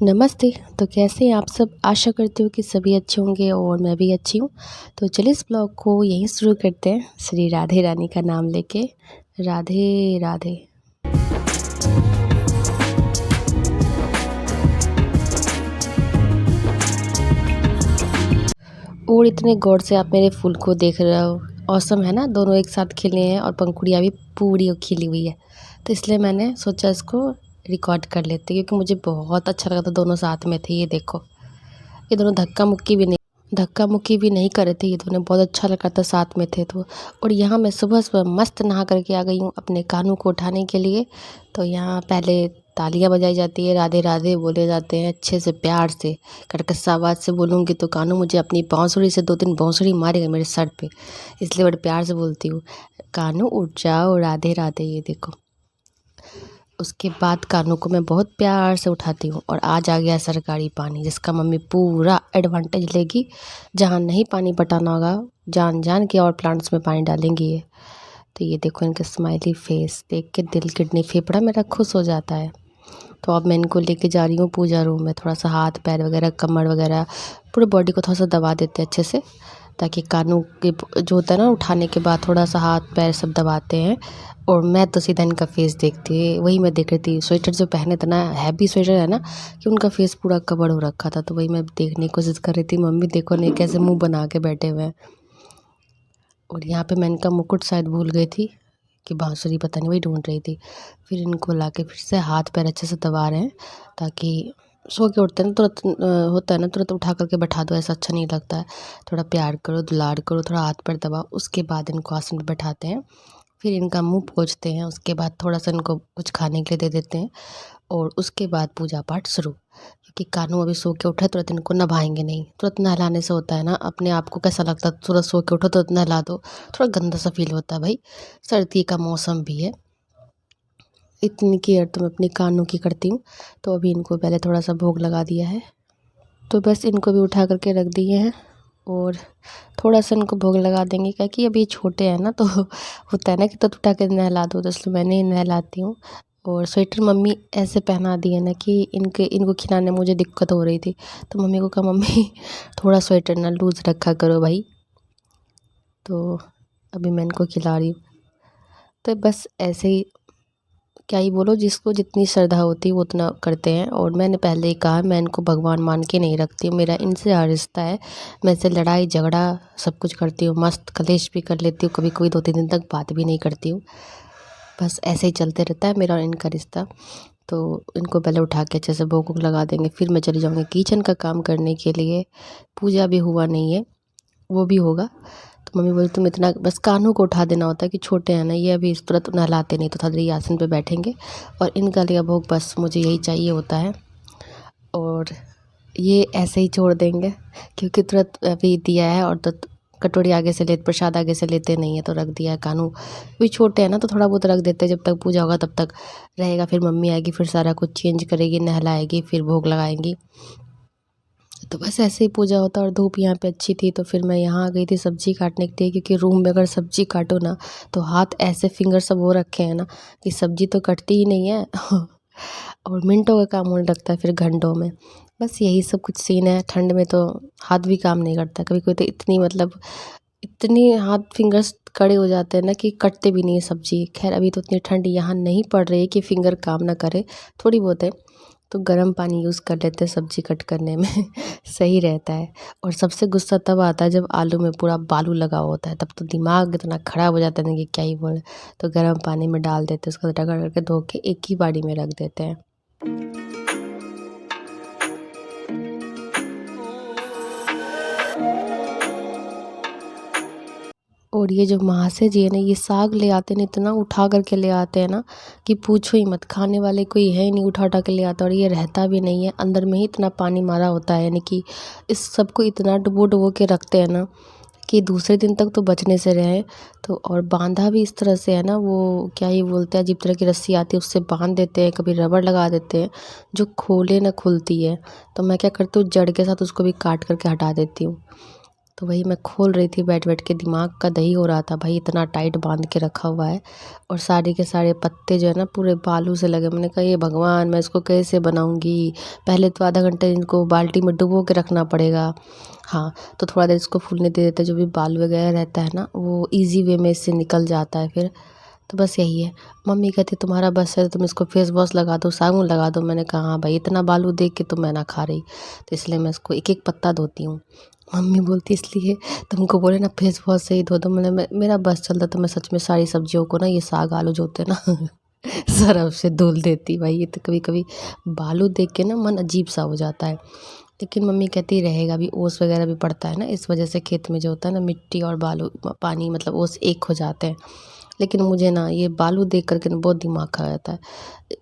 नमस्ते। तो कैसे हैं आप सब? आशा करती हूँ कि सभी अच्छे होंगे और मैं भी अच्छी हूँ। तो चलिए इस ब्लॉग को यहीं शुरू करते हैं श्री राधे रानी का नाम लेके। राधे राधे। और इतने गौर से आप मेरे फूल को देख रहे हो। औसम है ना, दोनों एक साथ खिले हैं और पंखुड़ियाँ भी पूरी खिली हुई है। तो इसलिए मैंने सोचा इसको रिकॉर्ड कर लेते, क्योंकि मुझे बहुत अच्छा लगा था दोनों साथ में थे। ये देखो, ये दोनों धक्का मुक्की भी नहीं कर रहे थे। ये दोनों बहुत अच्छा लगा था साथ में थे तो। और यहाँ मैं सुबह सुबह मस्त नहा करके आ गई हूँ अपने कानू को उठाने के लिए। तो यहाँ पहले तालियां बजाई जाती है, राधे राधे बोले जाते हैं अच्छे से प्यार से। कड़कस्सा आवाज़ से बोलूँगी तो कानू मुझे अपनी बांसुरी से 2-3 बांसुरी मारेगा मेरे सर पे, इसलिए बड़े प्यार से बोलती हूँ, कानू उठ जाओ राधे राधे। ये देखो, उसके बाद कानू को मैं बहुत प्यार से उठाती हूँ। और आज आ गया सरकारी पानी, जिसका मम्मी पूरा एडवांटेज लेगी। जहाँ नहीं पानी पटाना होगा, जान जान के और प्लांट्स में पानी डालेंगी ये। तो ये देखो, इनके स्माइली फेस देख के दिल किडनी फेफड़ा मेरा खुश हो जाता है। तो अब मैं इनको लेके जा रही हूँ पूजा रूम में। थोड़ा सा हाथ पैर वगैरह, कमर वगैरह, पूरे बॉडी को थोड़ा सा दबा देते हैं अच्छे से, ताकि कानू के जो होता है ना, उठाने के बाद थोड़ा सा हाथ पैर सब दबाते हैं। और मैं तो सीधा इनका फेस देखती है, वही मैं देख रही थी। स्वेटर जो पहने थे ना, हैवी स्वेटर है ना, कि उनका फेस पूरा कवर हो रखा था। तो वही मैं देखने की कोशिश कर रही थी। मम्मी देखो नहीं कैसे मुंह बना के बैठे हुए हैं। और यहाँ पे मैं इनका मुकुट शायद भूल गई थी, कि बांसुरी पता नहीं, वही ढूंढ रही थी। फिर इनको लाके फिर से हाथ पैर अच्छे से दबा रहे हैं, ताकि सो के उठते हैं ना तुरंत, होता है ना तुरंत उठा करके बैठा दो, ऐसा अच्छा नहीं लगता है। थोड़ा प्यार करो, दुलार करो, थोड़ा हाथ पैर दबाओ, उसके बाद इनको आसन पर बैठाते हैं। फिर इनका मुंह पोंछते हैं, उसके बाद थोड़ा सा इनको कुछ खाने के लिए दे देते हैं। और उसके बाद पूजा पाठ शुरू, क्योंकि कानू अभी सो के उठा, तुरंत इनको नभाएंगे नहीं। तुरंत नहलाने से होता है ना, अपने आप को कैसा लगता है, तुरंत सो के उठो तुरंत नहला दो, थोड़ा गंदा सा फील होता है भाई। सर्दी का मौसम भी है, इतनी केयर तो मैं अपनी कानों की करती हूँ। तो अभी इनको पहले थोड़ा सा भोग लगा दिया है, तो बस इनको भी उठा करके रख दिए हैं। और थोड़ा सा इनको भोग लगा देंगे, क्या कि अभी छोटे हैं ना, तो होता है ना कि तो उठा के नहला दो, तो इसलिए मैंने ही नहलाती हूँ। और स्वेटर मम्मी ऐसे पहना दी है ना, कि इनको खिलाने में मुझे दिक्कत हो रही थी। तो मम्मी को कहा, मम्मी थोड़ा स्वेटर ना लूज़ रखा करो भाई। तो अभी मैं इनको खिला रही हूँ। तो बस ऐसे ही, क्या ही बोलो, जिसको जितनी श्रद्धा होती है वो उतना करते हैं। और मैंने पहले ही कहा, मैं इनको भगवान मान के नहीं रखती हूँ, मेरा इनसे हर रिश्ता है। मैं इनसे लड़ाई झगड़ा सब कुछ करती हूँ, मस्त कलेश भी कर लेती हूँ, कभी कोई 2-3 दिन तक बात भी नहीं करती हूँ। बस ऐसे ही चलते रहता है मेरा और इनका रिश्ता। तो इनको पहले उठा के अच्छे से भोग वोग लगा देंगे, फिर मैं चली जाऊँगी किचन का काम करने के लिए। पूजा भी हुआ नहीं है, वो भी होगा। तो मम्मी बोली, तुम इतना बस कान्हों को उठा देना होता है, कि छोटे हैं ना ये, अभी इस तुरंत नहलाते नहीं, तो थोड़ी देर आसन पे बैठेंगे। और इनका लिया भोग बस मुझे यही चाहिए होता है। और ये ऐसे ही छोड़ देंगे, क्योंकि तुरंत अभी दिया है, और तो कटोरी आगे से ले, प्रसाद आगे से लेते नहीं है, तो रख दिया है। कानू भी छोटे हैं ना, तो थोड़ा बहुत रख देते हैं, जब तक पूजा होगा तब तक रहेगा। फिर मम्मी आएगी, फिर सारा कुछ चेंज करेगी, नहलाएगी, फिर भोग लगाएंगी। तो बस ऐसे ही पूजा होता। और धूप यहाँ पे अच्छी थी, तो फिर मैं यहाँ आ गई थी सब्ज़ी काटने के लिए, क्योंकि रूम में अगर सब्ज़ी काटो ना, तो हाथ ऐसे फिंगर सब हो रखे हैं ना, कि सब्ज़ी तो कटती ही नहीं है और मिनटों का काम होने लगता है, फिर घंटों में। बस यही सब कुछ सीन है। ठंड में तो हाथ भी काम नहीं करता, कभी कोई तो इतनी मतलब इतनी हाथ फिंगर्स कड़े हो जाते हैं ना, कि कटते भी नहीं है सब्ज़ी। खैर अभी तो इतनी ठंड यहाँ नहीं पड़ रही है कि फिंगर काम ना करे, थोड़ी बहुत है। तो गर्म पानी यूज़ कर लेते हैं सब्ज़ी कट करने में सही रहता है। और सबसे गुस्सा तब आता है जब आलू में पूरा बालू लगा होता है, तब तो दिमाग इतना ख़राब हो जाता है ना, कि क्या ही बोले। तो गर्म पानी में डाल देते हैं, उसको रगड़ करके धो के एक ही बाड़ी में रख देते हैं। और ये जो महाशय जी है ना, ये साग ले आते हैं ना, इतना उठा करके ले आते हैं ना, कि पूछो ही मत। खाने वाले कोई है ही नहीं, उठा उठा के ले आता। और ये रहता भी नहीं है, अंदर में ही इतना पानी मारा होता है, यानी कि इस सबको इतना डुबो डुबो के रखते हैं ना, कि दूसरे दिन तक तो बचने से रहे। तो और बांधा भी इस तरह से है ना, वो क्या ही बोलते हैं, अजीब तरह की रस्सी आती है, उससे बांध देते हैं, कभी रबड़ लगा देते हैं, जो खोले ना खुलती है। तो मैं क्या करती हूँ, जड़ के साथ उसको भी काट करके हटा देती हूँ। तो वही मैं खोल रही थी बैठ बैठ के, दिमाग का दही हो रहा था भाई, इतना टाइट बांध के रखा हुआ है और सारे के सारे पत्ते जो है ना पूरे बालू से लगे। मैंने कहा ये भगवान, मैं इसको कैसे बनाऊंगी। पहले तो आधा घंटे इनको बाल्टी में डुबो के रखना पड़ेगा। हाँ, तो थोड़ा देर इसको फूलने दे देते, जो भी बाल वगैरह रहता है ना वो ईजी वे में इससे निकल जाता है फिर। तो बस यही है। मम्मी कहती तुम्हारा बस है, तुम इसको फेस वॉश लगा दो, साबुन लगा दो। मैंने कहा हाँ भाई, इतना बालू देख के तो मैं ना खा रही, तो इसलिए मैं इसको एक एक पत्ता धोती हूँ। मम्मी बोलती इसलिए तुमको बोले ना फेस वॉश से ही धो दो। मेरा बस चलता तो मैं सच में सारी सब्जियों को ना, ये साग आलू जो होते हैं ना सरफ से धुल देती भाई। ये तो कभी कभी बालू देख के ना मन अजीब सा हो जाता है, लेकिन मम्मी कहती रहेगा, भी ओस वगैरह भी पड़ता है ना, इस वजह से खेत में जो होता है ना मिट्टी और बालू पानी मतलब ओस एक हो जाते हैं। लेकिन मुझे ना ये बालू देख कर के ना बहुत दिमाग खा जाता है।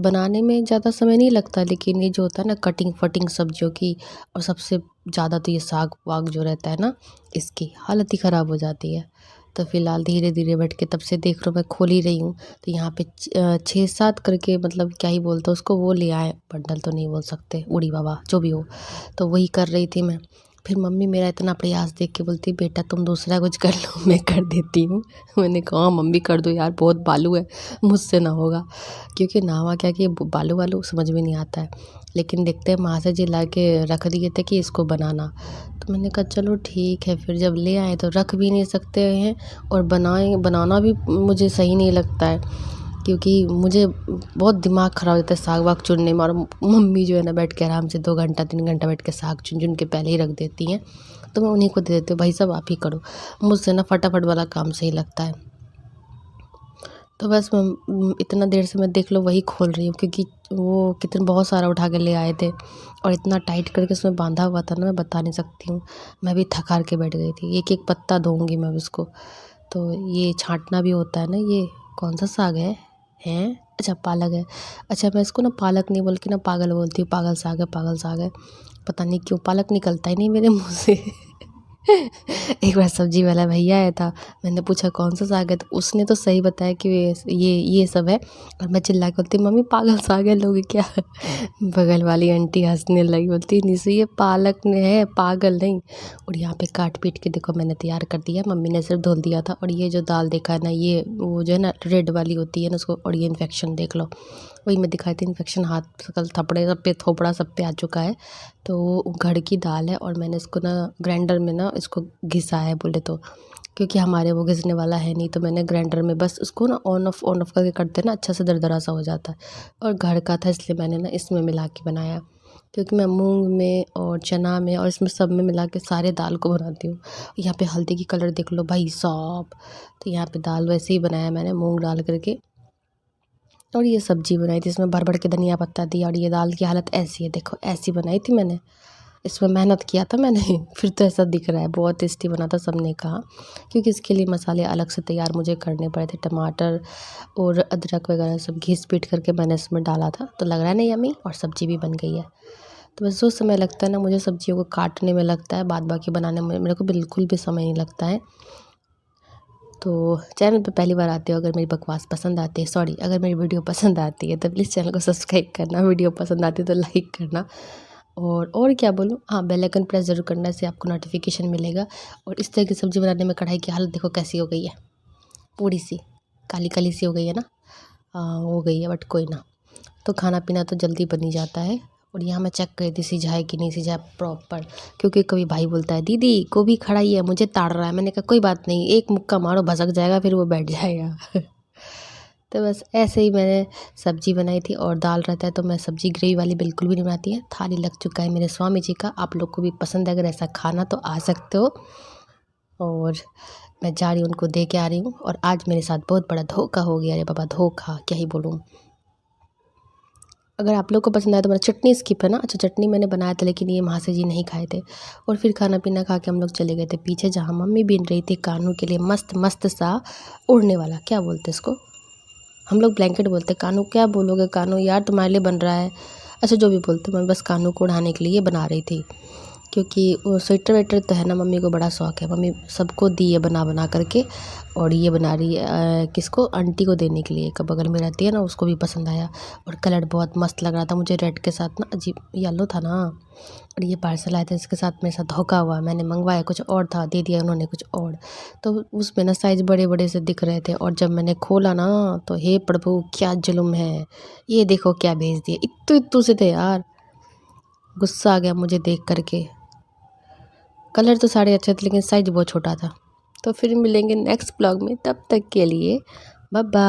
बनाने में ज़्यादा समय नहीं लगता, लेकिन ये जो होता है ना कटिंग फटिंग सब्जियों की, और सबसे ज़्यादा तो ये साग वाग जो रहता है ना, इसकी हालत ही ख़राब हो जाती है। तो फिलहाल धीरे धीरे बैठ के तब से देख रहा हूँ, मैं खोल ही रही हूँ। तो यहाँ पे 6-7 करके, मतलब क्या ही बोलते हैं उसको, वो ले आए, बंडल तो नहीं बोल सकते, उड़ी बाबा जो भी हो। तो वही कर रही थी मैं। फिर मम्मी मेरा इतना प्रयास देख के बोलती बेटा तुम दूसरा कुछ कर लो, मैं कर देती हूँ। मैंने कहा हाँ मम्मी कर दो यार, बहुत बालू है, मुझसे ना होगा। क्योंकि नावा क्या कि बालू वालू समझ में नहीं आता है। लेकिन देखते हैं, माँ जी ला के रख दिए थे कि इसको बनाना। तो मैंने कहा चलो ठीक है। फिर जब ले आए तो रख भी नहीं सकते हैं, और बनाना भी मुझे सही नहीं लगता है, क्योंकि मुझे बहुत दिमाग ख़राब हो जाता है साग वाग चुनने में। और मम्मी जो है ना बैठ के आराम से 2 घंटा 3 घंटा बैठ के साग चुन चुन के पहले ही रख देती हैं। तो मैं उन्हीं को दे देती हूँ, भाई साहब आप ही करो, मुझसे ना फटाफट वाला काम सही लगता है। तो बस मैं इतना देर से मैं देख लो वही खोल रही हूँ, क्योंकि वो कितने बहुत सारा उठा के ले आए थे और इतना टाइट करके उसमें बांधा हुआ था ना, मैं बता नहीं सकती हूँ। मैं भी थक हार के बैठ गई थी। एक एक पत्ता धोऊंगी मैं उसको। तो ये छांटना भी होता है ना। ये कौन सा साग है? अच्छा पालक है। अच्छा मैं इसको ना पालक नहीं बोल के ना पागल बोलती हूँ, पागल साग है, पागल साग है। पता नहीं क्यों पालक निकलता ही नहीं मेरे मुँह से। एक बार सब्जी वाला भैया आया था, मैंने पूछा कौन सा साग है, तो उसने तो सही बताया कि ये सब है, और मैं चिल्ला के बोलती मम्मी पागल साग है लोगे क्या? बगल वाली आंटी हंसने लगी, बोलती निशु ये पालक ने है, पागल नहीं। और यहाँ पे काट पीट के देखो मैंने तैयार कर दिया, मम्मी ने सिर्फ धुल दिया था। और ये जो दाल देखा है ना, ये वो जो है ना रेड वाली होती है ना उसको, और ये इन्फेक्शन देख लो, वही मैं दिखाई थी, इन्फेक्शन हाथ कल थपड़े सब पे, थोपड़ा सब पे आ चुका है। तो वो घर की दाल है, और मैंने इसको ना ग्राइंडर में ना इसको घिसा है बोले तो, क्योंकि हमारे वो घिसने वाला है नहीं। तो मैंने ग्राइंडर में बस उसको ना ऑन ऑफ करके करते ना, अच्छा से दरदरा सा हो जाता है। और घर का था इसलिए मैंने ना इसमें मिला के बनाया, क्योंकि मैं मूंग में और चना में और इसमें सब में मिला के सारे दाल को बनाती हूँ। यहाँ पे हल्दी की कलर देख लो भाई साहब। तो यहाँ पे दाल वैसे ही बनाया मैंने, मूंग डाल करके। और ये सब्जी बनाई थी, इसमें भर भर के धनिया पत्ता दिया। और ये दाल की हालत ऐसी है, देखो ऐसी बनाई थी मैंने, इसमें मेहनत किया था मैंने। फिर तो ऐसा दिख रहा है। बहुत टेस्टी बना था, सबने कहा। क्योंकि इसके लिए मसाले अलग से तैयार मुझे करने पड़े थे, टमाटर और अदरक वगैरह सब घिस पीट करके मैंने इसमें डाला था। तो लग रहा है ना यम्मी, और सब्जी भी बन गई है। तो बस जो समय लगता है ना मुझे सब्जियों को काटने में लगता है, बाद बाकी बनाने में मेरे को बिल्कुल भी समय नहीं लगता है। तो चैनल पे पहली बार आते हो, अगर मेरी बकवास पसंद आती है, सॉरी अगर मेरी वीडियो पसंद आती है, तो प्लीज़ चैनल को सब्सक्राइब करना, वीडियो पसंद आती है तो लाइक करना। और क्या बोलूँ, हाँ बेल आइकन प्रेस ज़रूर करना, इससे आपको नोटिफिकेशन मिलेगा। और इस तरह की सब्ज़ी बनाने में कढ़ाई की हालत देखो कैसी हो गई है, पूरी सी काली काली सी हो गई है ना। हो गई है, बट कोई ना। तो खाना पीना तो जल्दी बन ही जाता है। और यहाँ मैं चेक कर रही थी सिझा है कि नहीं सिझा प्रॉपर, क्योंकि कभी भाई बोलता है दीदी गोभी खड़ाई है, मुझे ताड़ रहा है। मैंने कहा कोई बात नहीं, एक मुक्का मारो भसक जाएगा, फिर वो बैठ जाएगा। तो बस ऐसे ही मैंने सब्जी बनाई थी। और दाल रहता है तो मैं सब्जी ग्रेवी वाली बिल्कुल भी नहीं बनाती है। थाली लग चुका है मेरे स्वामी जी का, आप लोग को भी पसंद है अगर ऐसा खाना तो आ सकते हो। और मैं जा रही हूँ, उनको दे के आ रही हूँ। और आज मेरे साथ बहुत बड़ा धोखा हो गया, अरे बाबा धोखा क्या ही बोलूँ। अगर आप लोग को पसंद आया तो मेरा चटनी स्किप है ना। अच्छा चटनी मैंने बनाया था, लेकिन ये महाशय जी नहीं खाए थे। और फिर खाना पीना खा के हम लोग चले गए थे पीछे, जहाँ मम्मी बीन रही थी कानू के लिए मस्त मस्त सा उड़ने वाला, क्या बोलते इसको, हम लोग ब्लैंकेट बोलते। कानू क्या बोलोगे, कानू यार तुम्हारे लिए बन रहा है। अच्छा जो भी बोलते, मैं बस कानू को उड़ाने के लिए बना रही थी। क्योंकि वो स्वेटर वेटर तो है ना, मम्मी को बड़ा शौक़ है। मम्मी सबको दी है बना बना करके, और ये बना रही है किसको, आंटी को देने के लिए। एक बगल में रहती है ना, उसको भी पसंद आया। और कलर बहुत मस्त लग रहा था मुझे, रेड के साथ ना, अजीब येलो था ना। और ये पार्सल आया था, इसके साथ मेरे साथ धोखा हुआ। मैंने मंगवाया कुछ और था, दे दिया उन्होंने कुछ और। तो उसमें ना साइज़ बड़े बड़े से दिख रहे थे, और जब मैंने खोला ना, तो हे प्रभु क्या जुल्म है। ये देखो क्या भेज दिया, इत्तू इत्तू से थे यार। गुस्सा आ गया मुझे देख करके। कलर तो सारे अच्छे थे, लेकिन साइज़ बहुत छोटा था। तो फिर मिलेंगे नेक्स्ट ब्लॉग में, तब तक के लिए बाय बाय।